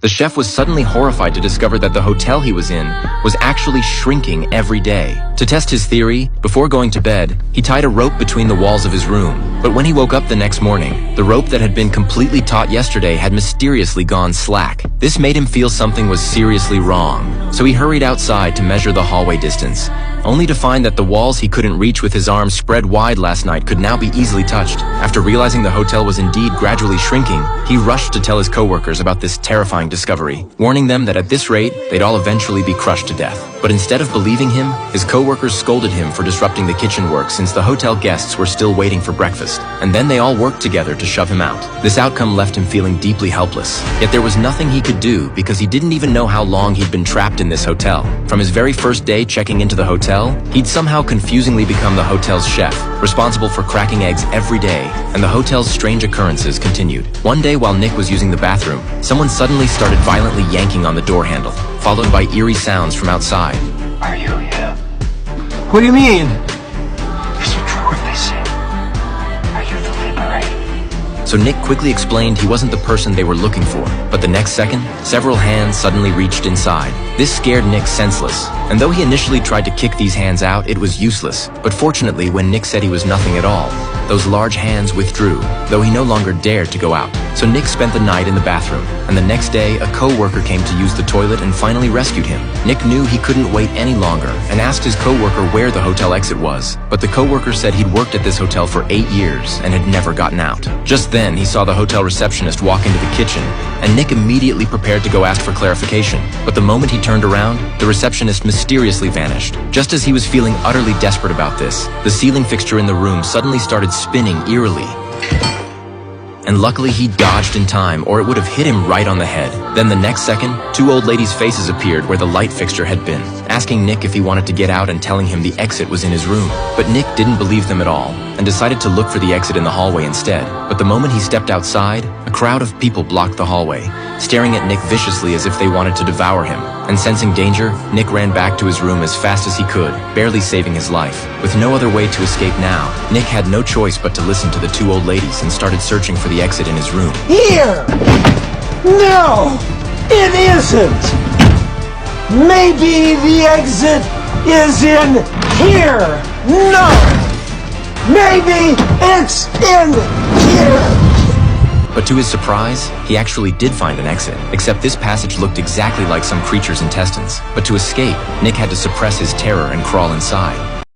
The chef was suddenly horrified to discover that the hotel he was in was actually shrinking every day. To test his theory, before going to bed, he tied a rope between the walls of his room. But when he woke up the next morning, the rope that had been completely taut yesterday had mysteriously gone slack. This made him feel something was seriously wrong, so he hurried outside to measure the hallway distance, only to find that the walls he couldn't reach with his arms spread wide last night could now be easily touched. After realizing the hotel was indeed gradually shrinking, he rushed to tell his coworkers about this terrifying discovery, warning them that at this rate, they'd all eventually be crushed to death. But instead of believing him, his coworkers scolded him for disrupting the kitchen work since the hotel guests were still waiting for breakfast, and then they all worked together to shove him out. This outcome left him feeling deeply helpless, yet there was nothing he could do because he didn't even know how long he'd been trapped in this hotel. From his very first day checking into the hotel, he'd somehow confusingly become the hotel's chef, responsible for cracking eggs every day, and the hotel's strange occurrences continued. One day while Nick was using the bathroom, someone suddenly started violently yanking on the door handle, followed by eerie sounds from outside. Are you him? What do you mean? Is it true what they say? Are you the liberator? So Nick quickly explained he wasn't the person they were looking for, but the next second, several hands suddenly reached inside. This scared Nick senseless, and though he initially tried to kick these hands out, it was useless. But fortunately, when Nick said he was nothing at all, those large hands withdrew, though he no longer dared to go out. So Nick spent the night in the bathroom, and the next day, a co-worker came to use the toilet and finally rescued him. Nick knew he couldn't wait any longer and asked his co-worker where the hotel exit was, but the co-worker said he'd worked at this hotel for 8 years and had never gotten out. Just then, he saw the hotel receptionist walk into the kitchen, and Nick immediately prepared to go ask for clarification. But the moment he turned around, the receptionist mysteriously vanished. Just as he was feeling utterly desperate about this, the ceiling fixture in the room suddenly started spinning eerily. And luckily he dodged in time, or it would have hit him right on the head. Then the next second, 2 old ladies' faces appeared where the light fixture had been, asking Nick if he wanted to get out and telling him the exit was in his room. But Nick didn't believe them at all, and decided to look for the exit in the hallway instead. But the moment he stepped outside, a crowd of people blocked the hallway, staring at Nick viciously as if they wanted to devour him. And sensing danger, Nick ran back to his room as fast as he could, barely saving his life. With no other way to escape now, Nick had no choice but to listen to the 2 old ladies and started searching for the exit in his room. Here! No! It isn't! Maybe the exit is in here! No! Maybe it's in here! But to his surprise, he actually did find an exit, except this passage looked exactly like some creature's intestines. But to escape, Nick had to suppress his terror and crawl inside.